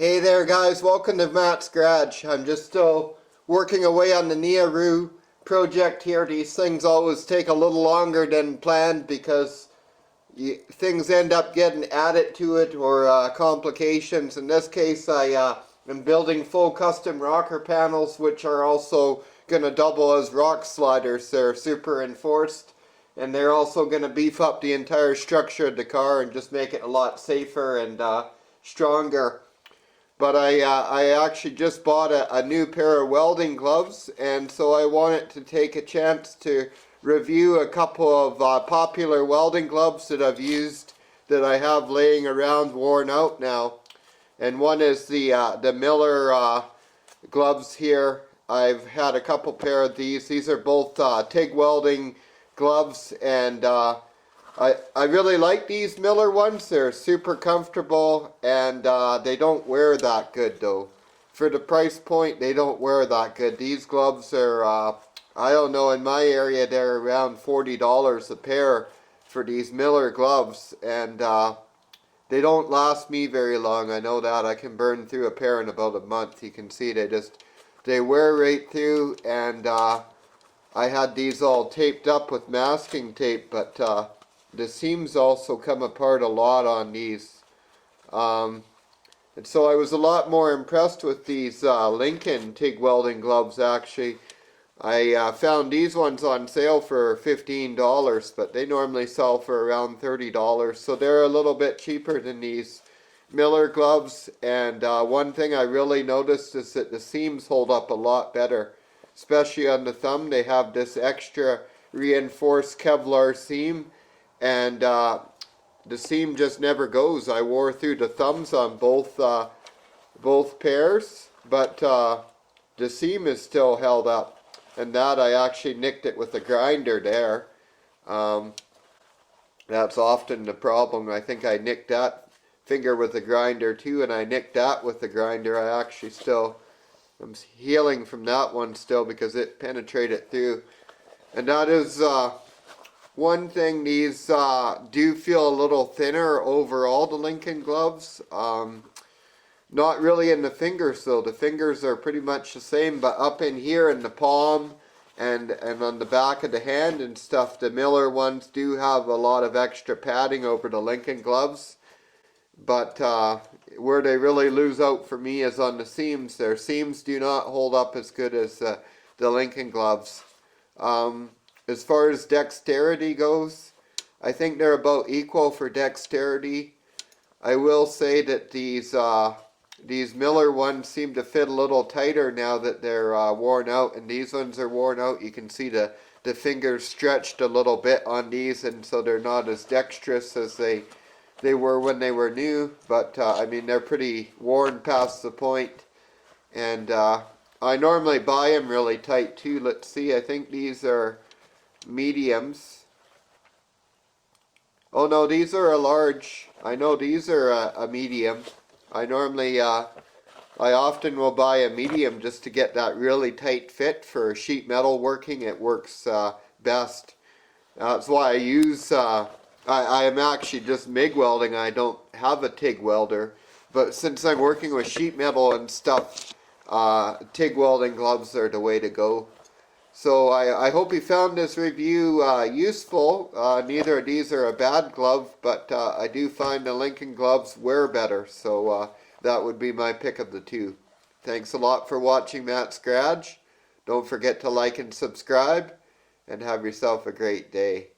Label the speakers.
Speaker 1: Hey there guys, welcome to Matt's Garage. I'm just still working away on the Niaru project here. These things always take a little longer than planned because things end up getting added to it or complications. In this case I am building full custom rocker panels which are also going to double as rock sliders. They're super reinforced and they're also going to beef up the entire structure of the car and just make it a lot safer and stronger. But I actually just bought a new pair of welding gloves, and so I wanted to take a chance to review a couple of popular welding gloves that I've used that I have laying around worn out now. And one is the Miller gloves here. I've had a couple pair of these. These are both TIG welding gloves, and I really like these Miller ones. They're super comfortable and they don't wear that good though. For the price point, they don't wear that good. These gloves are, I don't know, in my area they're around $40 a pair for these Miller gloves, and they don't last me very long. I know that. I can burn through a pair in about a month. You can see they wear right through, and I had these all taped up with masking tape, but the seams also come apart a lot on these. And so I was a lot more impressed with these Lincoln TIG welding gloves actually. I found these ones on sale for $15, but they normally sell for around $30. So they're a little bit cheaper than these Miller gloves. And one thing I really noticed is that the seams hold up a lot better. Especially on the thumb, they have this extra reinforced Kevlar seam. And the seam just never goes. I wore through the thumbs on both pairs, but the seam is still held up. And that I actually nicked it with a grinder there. That's often the problem. I think I nicked that finger with a grinder too, and I nicked that with the grinder. I'm healing from that one still because it penetrated through. And that is one thing. These do feel a little thinner overall, the Lincoln gloves. Not really in the fingers though. The fingers are pretty much the same, but up in here in the palm and on the back of the hand and stuff, the Miller ones do have a lot of extra padding over the Lincoln gloves. But where they really lose out for me is on the seams. Their seams do not hold up as good as the Lincoln gloves. As far as dexterity goes, I think they're about equal for dexterity. I will say that these Miller ones seem to fit a little tighter now that they're worn out, and these ones are worn out. You can see the fingers stretched a little bit on these, and so they're not as dexterous as they were when they were new. But I mean, they're pretty worn past the point, and I normally buy them really tight too. Let's see, I think these are mediums. Oh no, these are a large. I know these are a medium. I often will buy a medium just to get that really tight fit for sheet metal working. It works best. That's why I use, I am actually just MIG welding. I don't have a TIG welder. But since I'm working with sheet metal and stuff, TIG welding gloves are the way to go. So I hope you found this review useful. Neither of these are a bad glove, but I do find the Lincoln gloves wear better. So that would be my pick of the two. Thanks a lot for watching Matt's Garage. Don't forget to like and subscribe, and have yourself a great day.